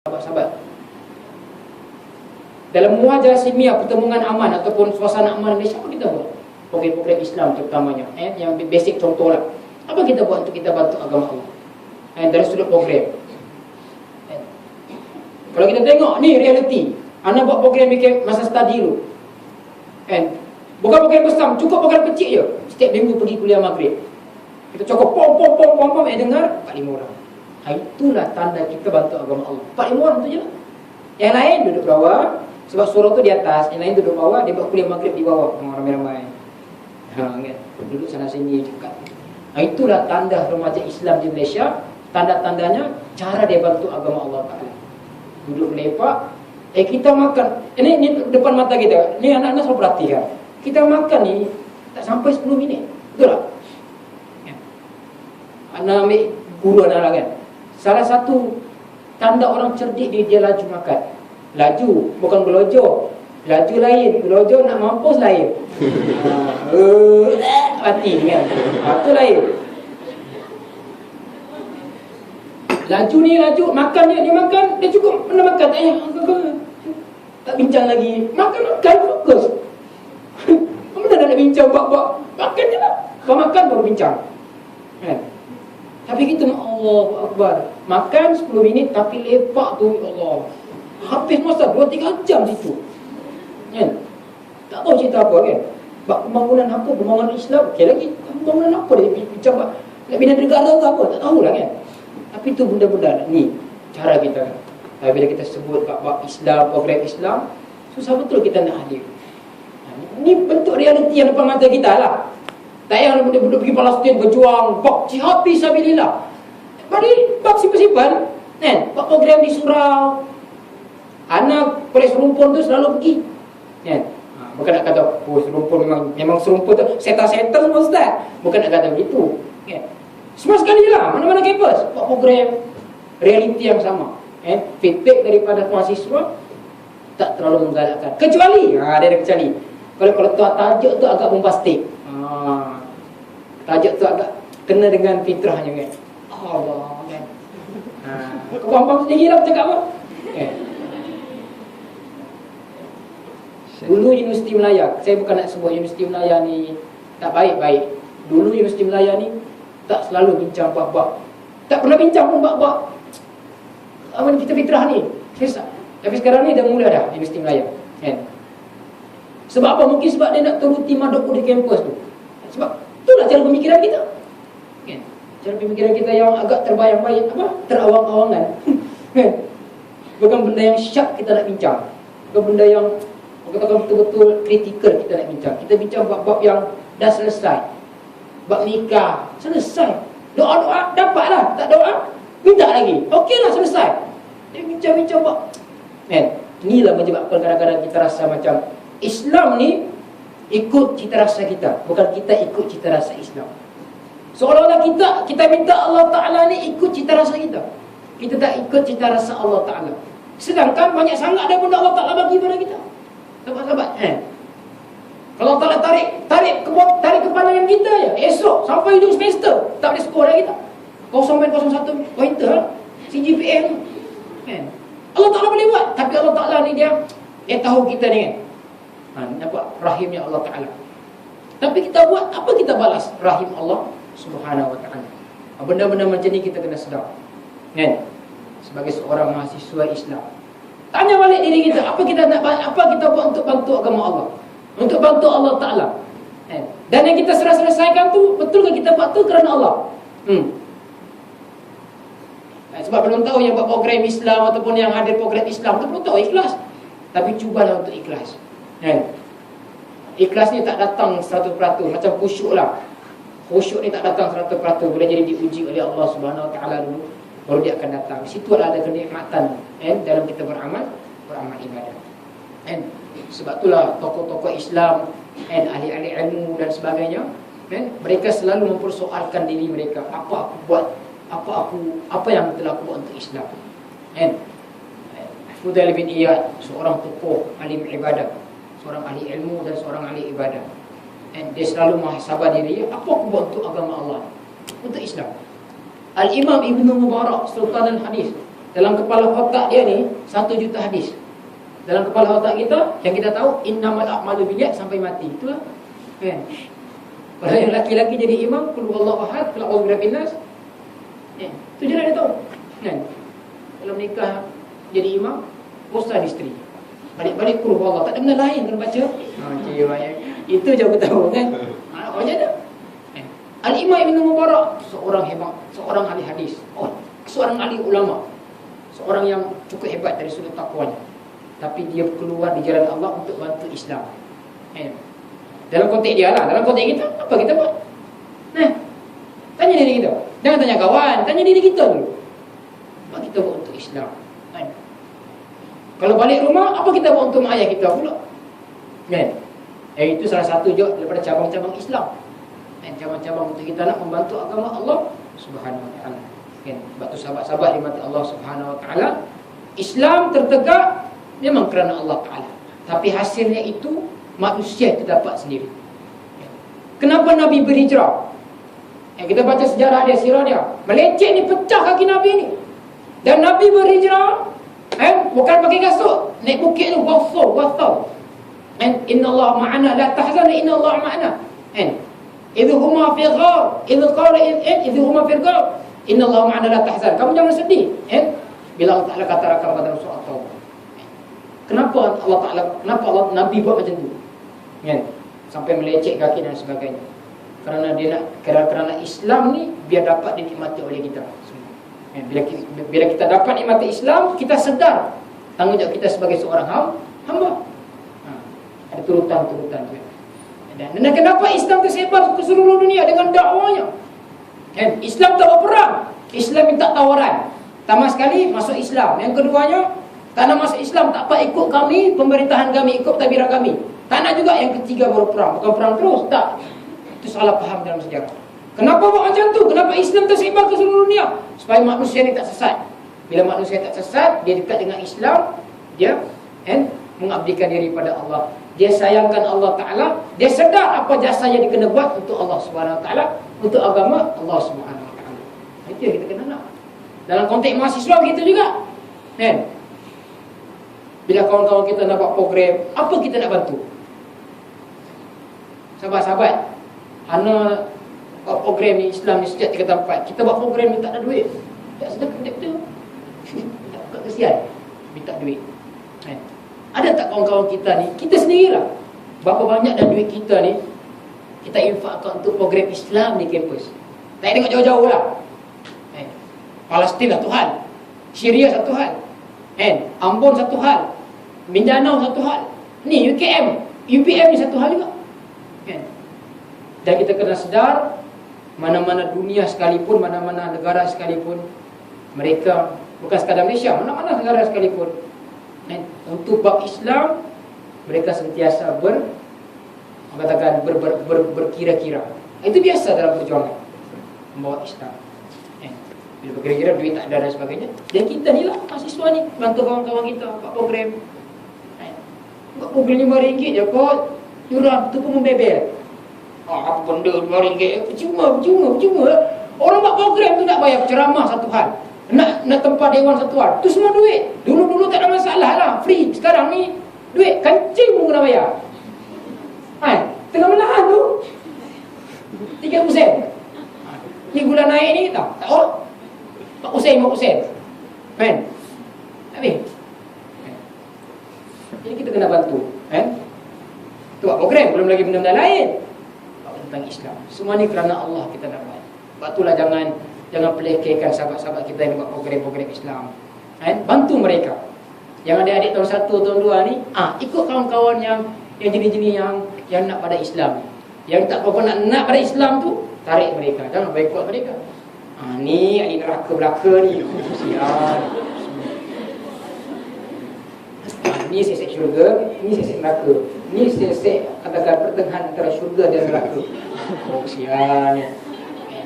sahabat-sahabat. Dalam muajalah silmiah pertemuan aman ataupun suasana aman Malaysia, apa kita buat? Program-program Islam terutamanya, yang basic contoh lah. Apa kita buat untuk kita bantu agama Allah? Dari sudut program. Kalau kita tengok ni reality, anak buat program bikin masa study dulu. Bukan program besar, cukup program kecil je. Setiap minggu pergi kuliah maghrib. Kita cukup pom, dengar 4-5 orang. Itulah tanda kita bantu agama Allah. 4-5 orang tu je lah. Yang lain duduk bawah, sebab surau tu di atas, yang lain duduk bawah, dia buat kuliah maghrib di bawah, ramai-ramai. Kan? Duduk sana sini cakap. Itulah tanda remaja Islam di Malaysia. Tanda-tandanya cara dia bantu agama Allah Ta'ala. Duduk lepak, kita makan. Ini depan mata kita. Ini anak-anak selalu perhatikan. Kita makan ni tak sampai 10 minit. Betul tak? Anak ambil guru anak kan. Salah satu tanda orang cerdik dia laju makan. Laju, bukan gelojoh. Laju lain, gelojoh nak mampus lain. Mati kan. Itu lain. Laju ni laju, makan dia makan, dia cukup pernah makan. Tak bincang lagi. Makan, fokus. Mana nak bincang buat makan je lah. Kau makan baru bincang. Tapi kita Allahu Akbar, makan 10 minit tapi lepak tu Allah. Habis masa 2-3 jam situ. Tak tahu cerita apa kan. Pembangunan apa, pembangunan Islam. Okey lagi, pembangunan apa dia bincang nak bina negara ke apa, tak tahulah kan. Tapi tu benda-benda ni cara kita kan. Bila kita sebut bab Islam, program Islam, susah betul kita nak hadir. Ni bentuk realiti yang depan mata kita lah. Tak payah budak-budak pergi Palestin berjuang, bab jihad fi sabilillah. Balik bab simpan-simpan, kan? Bab program di surau. Anak polis serumpun tu selalu pergi. Kan? Bukan nak kata serumpun memang serumpun tu settle semua ustaz. Bukan nak kata begitu. Kan? Semua sekali lah, mana-mana kampus buat program realiti yang sama. Feedback daripada mahasiswa tak terlalu menggalakkan. Kecuali, dia ada kecuali. Kalau tajuk tu agak bombastik. Tajuk tu agak kena dengan fitrahnya kan. Allah kan. Kau faham sendiri lah cakap apa. Dulu Universiti Melaya, saya bukan nak sebut Universiti Melaya ni tak baik-baik. Dulu Universiti Melaya ni tak selalu bincang bab-bab. Tak pernah bincang pun bab-bab apa ni kita fitrah ni. Tapi sekarang ni dah mula dah Universiti Melaya. Kan? Sebab apa? Mungkin sebab dia nak turuti madok di kampus tu. Sebab itulah cara pemikiran kita. Kan? Cara pemikiran kita yang agak terbayang-bayang terawang-awangan. Bukan benda yang syak kita nak bincang. Bukan benda yang katakan betul-betul kritikal kita nak bincang. Kita bincang bab-bab yang dah selesai. Bab nikah selesai. Doa-doa dapatlah, tak doa minta lagi. Okeylah selesai. Dia bincang-bincang bab. Inilah menyebabkan kadang-kadang kita rasa macam Islam ni ikut cita rasa kita, bukan kita ikut cita rasa Islam. Seolah-olah kita minta Allah Ta'ala ni ikut cita rasa kita. Kita tak ikut cita rasa Allah Ta'ala. Sedangkan banyak sangat ada benda Allah Ta'ala bagi pada kita. Sahabat-sahabat, kalau Allah Ta'ala tarik kepanjangan kita je, esok sampai hujung semester tak boleh skor dah kita 0.01 pointer CGPA tu. Allah Ta'ala boleh buat, tapi Allah Ta'ala ni dia tahu kita ni kan. Nampak rahimnya Allah Ta'ala. Tapi kita buat apa, kita balas rahim Allah Subhanahu Wa Ta'ala. Benda-benda macam ni kita kena sedar kan. Sebagai seorang mahasiswa Islam, tanya balik diri kita, apa kita buat untuk bantu agama Allah, untuk bantu Allah Ta'ala. Dan yang kita selesaikan tu, betul ke kita buat tu kerana Allah? Sebab belum tahu yang buat program Islam ataupun yang hadir program Islam tu belum tahu ikhlas. Tapi cubalah untuk ikhlas. Ikhlas ni tak datang 100%. Macam khusyuk lah. Khusyuk ni tak datang 100%. Boleh jadi diuji oleh Allah Subhanahu Wa Ta'ala dulu, baru dia akan datang. Di situ ada kenikmatan dalam kita beramal ibadah. Sebab itulah tokoh-tokoh Islam, ahli-ahli ilmu dan sebagainya, mereka selalu mempersoalkan diri mereka. Apa aku buat? Apa yang telah aku buat untuk Islam? Fudail bin Iyad, seorang tokoh alim ibadah, seorang ahli ilmu dan seorang ahli ibadah. Dia selalu muhasabah diri, apa aku buat untuk agama Allah, untuk Islam. Al-Imam Ibn Mubarak, Sultan al-Hadis, dalam kepala otak dia ni 1 juta hadis. Dalam kepala otak kita yang kita tahu innamal a'malu binniyat sampai mati. Itulah. Kan? Kalau yang laki-laki jadi imam, qul huwallahu ahad, qul a'udzu birabbin nas. Itu je dia tahu. Kan? Kalau menikah jadi imam, bosan isteri. Balik-balik qul huwallahu, tak ada benda lain kena baca. Itu je aku tahu kan. Apa je dah. Al-Imam Ibn Mubarak, seorang hebat, seorang ahli hadis, seorang ahli ulama, seorang yang cukup hebat dari sudut takwanya. Tapi dia keluar di jalan Allah untuk bantu Islam. Dalam konteks dia lah, dalam konteks kita, apa kita buat? Tanya diri kita. Jangan tanya kawan, tanya diri kita dulu. Apa kita buat untuk Islam? Kalau balik rumah, apa kita buat untuk mak ayah kita pula? Itu salah satu juga daripada cabang-cabang Islam. Cabang-cabang untuk kita nak membantu agama Allah Subhanahu wa ta'ala. Sebab tu sahabat-sahabat dimati Allah Subhanahu wa ta'ala, Islam tertegak memang kerana Allah Ta'ala, tapi hasilnya itu manusia itu dapat sendiri. Kenapa Nabi berhijrah? Kita baca sejarah dia, sirah dia, melecet ni pecah kaki Nabi ni. Dan Nabi berhijrah bukan pakai kasut, naik bukit tu, wasaw. Inna Allah ma'ana, la tahzan, inna Allah ma'ana. Idh huma fi ghar, idh huma fi ghar, inna Allah ma'ana, la tahzan. Kamu jangan sedih. Bila Allah Ta'ala katakan pada surah At-Taubah. Kenapa Allah Nabi buat macam tu? Sampai melecet kaki dan sebagainya. Kerana Islam ni biar dapat dinikmati oleh kita. Bila kita dapat nikmati Islam, kita sedar tanggungjawab kita sebagai seorang hamba. Ada turutan-turutan dia. Dan kenapa Islam tersebar ke seluruh dunia dengan dakwanya? Islam tak berperang, Islam minta tawaran. Pertama sekali masuk Islam. Yang keduanya, tak nak masuk Islam, tak apa, ikut kami, pemerintahan kami, ikut tabirah kami. Tak nak juga. Yang ketiga baru perang. Bukan perang terus, tak. Itu salah faham dalam sejarah. Kenapa buat macam tu? Kenapa Islam tersebar ke seluruh dunia? Supaya manusia ni tak sesat. Bila manusia tak sesat, dia dekat dengan Islam, dia mengabdikan diri pada Allah. Dia sayangkan Allah Ta'ala. Dia sedar apa jasa yang dia kena buat untuk Allah Subhanahu Wa Ta'ala, untuk agama Allah Subhanahu Wa Ta'ala. Itu yang kita kena nak. Dalam konteks mahasiswa begitu juga. Bila kawan-kawan kita nak buat program, apa kita nak bantu? Sahabat-sahabat, ana buat program ni Islam ni sejak 3 tahun 4. Kita buat program ni tak ada duit. Tak sedekah betul. Tak kesian minta duit. Ada tak kawan-kawan kita ni, kita sendirilah, berapa banyak dan duit kita ni kita infakkan untuk program Islam di kampus. Tak tengok jauh-jauh lah. Palestin satu hal, Syria satu hal, Ambon satu hal, Mindanao satu hal, ni UPM ni satu hal juga. Dan kita kena sedar, mana-mana dunia sekalipun, mana-mana negara sekalipun, mereka bukan sekadar Malaysia, mana-mana negara sekalipun, untuk bab Islam mereka sentiasa berkira-kira. Itu biasa dalam perjuangan membawa Islam. Bila berkira-kira duit tak ada dan sebagainya. Dan kita ni lah mahasiswa ni, bantu kawan-kawan kita buat program. Buat program RM5 je kot, yuran tu pun membebel. Apa benda RM5? Percuma. Orang buat program tu nak bayar ceramah satu hal, nak tempat dewan satu hal, tu semua duit. Dulu tak ada masalah lah, free. Sekarang ni duit kancing pun kena bayar. Tengah menahan tu 30%. Ni gula naik ni tak tahu 4%. Habis. Jadi kita kena bantu. Tu buat program, belum lagi benda-benda lain tentang Islam. Semua ni kerana Allah kita nak buat. Sebab itulah jangan pelekehkan sahabat-sahabat kita yang buat program-program Islam. Bantu mereka. Yang adik-adik tahun 1, tahun 2 ni, ikut kawan-kawan yang jenis-jenis yang nak pada Islam. Yang tak apa-apa nak pada Islam tu, tarik mereka. Jangan boikot mereka. Ni ahli neraka belaka ni. Sial. Ni sesek syurga, ni sesek neraka. Ni sesek katakan pertengahan antara syurga dan neraka. Sial.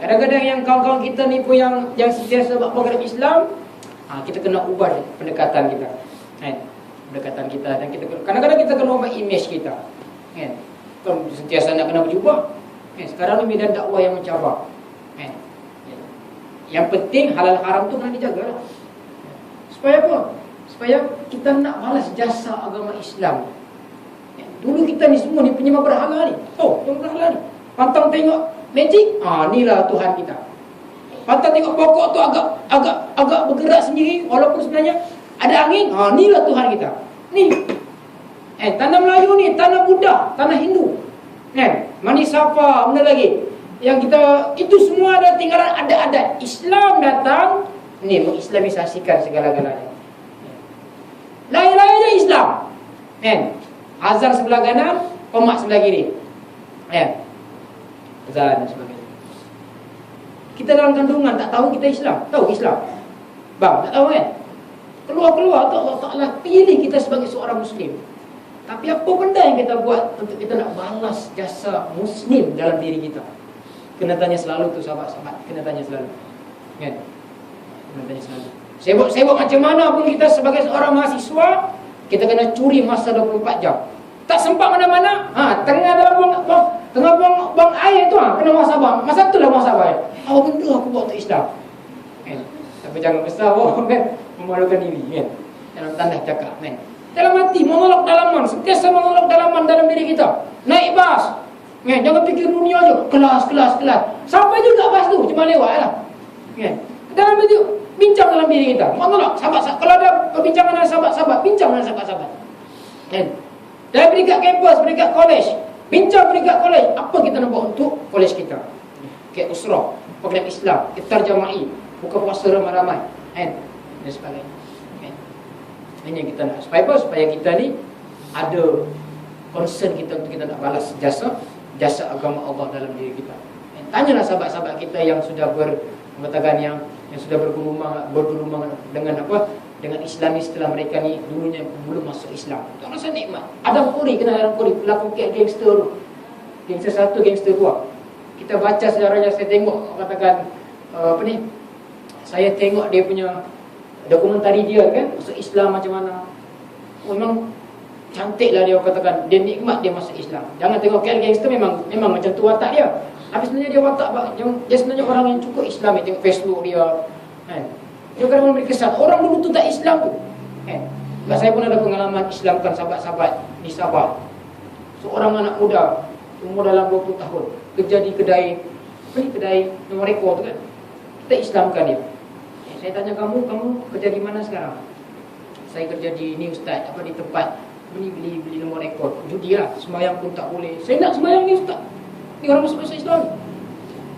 Kadang-kadang yang kawan-kawan kita ni pun yang sentiasa buat program Islam, kita kena ubah pendekatan kita. Pendekatan kita, dan kita kadang-kadang kita kena ubah image kita. Sentiasa nak kena berubah. Sekarang ni medan dakwah yang mencabar. Yang penting halal haram tu kena dijaga lah. Supaya apa? Supaya kita nak balas jasa agama Islam. Dulu kita ni semua ni penyembah berhala ni. Oh, penyembah berhala ni. Pantang tengok magic, inilah Tuhan kita. Pantang tengok pokok tu agak bergerak sendiri walaupun sebenarnya ada angin, inilah Tuhan kita. Ni. Tanah Melayu ni, tanah Buddha, tanah Hindu. Mani Safa, mana lagi? Yang kita itu semua ada tinggalan adat-adat. Islam datang ni mengislamisasikan segala-galanya. Lain-lainnya Islam. Azan sebelah kanan, qomat sebelah kiri. Azan dan sebagainya. Kita dalam kandungan tak tahu kita Islam. Tahu Islam? Bang, tak tahu kan? Keluar-keluar tu Allah Ta'ala pilih kita sebagai seorang Muslim. Tapi apa benda yang kita buat untuk kita nak balas jasa Muslim dalam diri kita? Kena tanya selalu tu sahabat-sahabat. Kena tanya selalu. Kan? Kena tanya selalu. Sibuk macam mana pun kita sebagai seorang mahasiswa, kita kena curi masa 24 jam. Tak sempat mana-mana. Tengah buang air tu kena muhasabah. Masa tu lah muhasabah. Apa benda aku buat untuk Islam? Tapi jangan besar kan? Memalukan diri kan? Dalam tanda cakap kan? Dalam hati menolak dalaman, sentiasa menolak dalaman dalam diri kita. Naik bas, jangan fikir dunia je. Kelas. Sampai juga bas tu cuma lewat lah. Dalam itu bincang dalam diri kita. Menolak sahabat. Kalau ada perbincangan dengan sahabat-sahabat, bincang dengan sahabat-sahabat. Dalam peringkat kampus, peringkat kolej, bincang peringkat kolej. Apa kita nak buat untuk kolej kita? Usrah, program Islam, iftar jama'i, buka puasa ramai-ramai, dan sebagainya. Ini yang kita nak. Supaya apa? Supaya kita ni ada concern kita untuk kita nak balas jasa agama Allah dalam diri kita. Tanyalah sahabat-sahabat kita yang sudah mengatakan yang sudah bergulung dengan apa? Dengan Islamis setelah mereka ni dulunya belum masuk Islam. Tak rasa nikmat. Adam Khoury, kenal Adam Khoury, pelakon gangster tu. Gangster 1, gangster 2. Kita baca sejarahnya, saya tengok katakan saya tengok dia punya dokumentari dia kan, masuk Islam macam mana. Memang cantiklah dia katakan, dia nikmat dia masuk Islam. Jangan tengok gangster memang macam tu watak dia. Tapi sebenarnya dia watak dia sebenarnya orang yang cukup Islam. Tengok Facebook dia kan. Dia kadang-kadang memberi kesan orang dulu tu tak Islam tu kan. Saya pun ada pengalaman Islamkan sahabat-sahabat di Sabah. Seorang anak muda umur dalam 20 tahun kerja di kedai nomor rekor tu kan. Kita Islamkan dia. Saya tanya kamu kerja di mana sekarang? Saya kerja di ni ustaz, di tempat beli nomor rekod. Judi lah, sembahyang pun tak boleh. Saya nak sembahyang ni ustaz. Ni orang masuk Islam.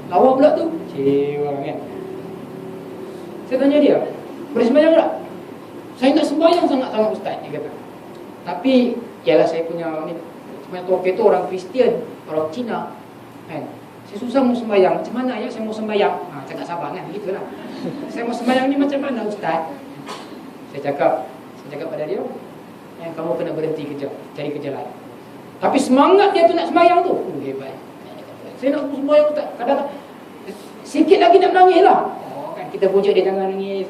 Lawa pula tu. Cewa kan. Saya tanya dia, boleh sembahyang tak? Saya nak sembahyang sangat-sangat ustaz, dia kata. Tapi ialah saya punya toke tu orang Kristian, orang Cina kan. Saya susah mau sembahyang. Macam mana ya saya mau sembahyang? Cakap sabar kan, begitulah. Saya mau sembahyang ni macam mana ustaz? Saya cakap pada dia, kamu kena berhenti kerja, cari kerja lain. Tapi semangat dia tu nak sembahyang tu, hebat. Saya nak sembahyang ustaz. Kadang sikit lagi nak menangis lah. Kan kita pujuk dia jangan nangis.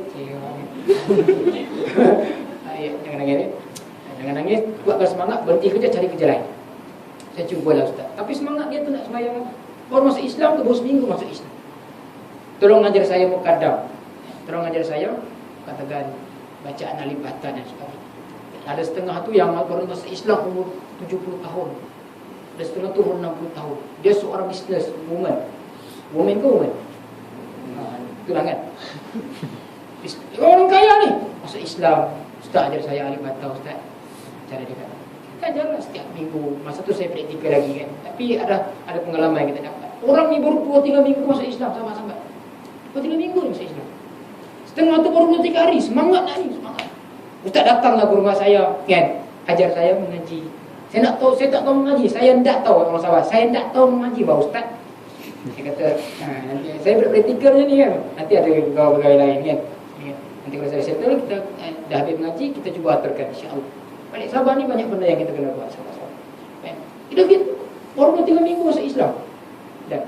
Jangan nangis ni. Jangan nangis, kuatkan semangat, berhenti kerja, cari kerja lain. Saya cubalah ustaz. Tapi semangat dia tu nak sembahyang. Baru masuk Islam tu, baru seminggu masuk Islam. Tolong ajar saya mukaddam. Tolong ajar saya katakan bacaan alif bata dan sebagainya. Ada setengah tu yang baru masuk Islam umur 70 tahun. Ada setengah tu umur 60 tahun. Dia seorang business woman. Woman ke woman? Itulah kan. Orang kaya ni masuk Islam. Ustaz ajar saya alif bata ustaz. Cara dia kata. Kita ajarlah setiap minggu. Masa tu saya praktikal lagi kan. Tapi ada pengalaman yang kita dapat. Orang ni baru 2-3 minggu masuk Islam sahabat-sahabat. 2-3 minggu ni masuk Islam. Setengah tu baru 2-3 hari. Semangat nak ni, semangat. Ustaz datanglah ke rumah saya kan. Ajar saya mengaji. Saya tak tahu mengaji. Saya tak tahu orang sahabat. Saya tak tahu mengaji bah ustaz. Saya kata, nanti saya praktikalnya ni kan. Nanti ada pegawai lain kan. Nanti kalau saya settle, kita dah habis mengaji, kita cuba aturkan insya-Allah. Balik Sabah ni banyak benda yang kita kena buat sahabat-sahabat. Kan? Kita baru 3 minggu masuk Islam. Dah.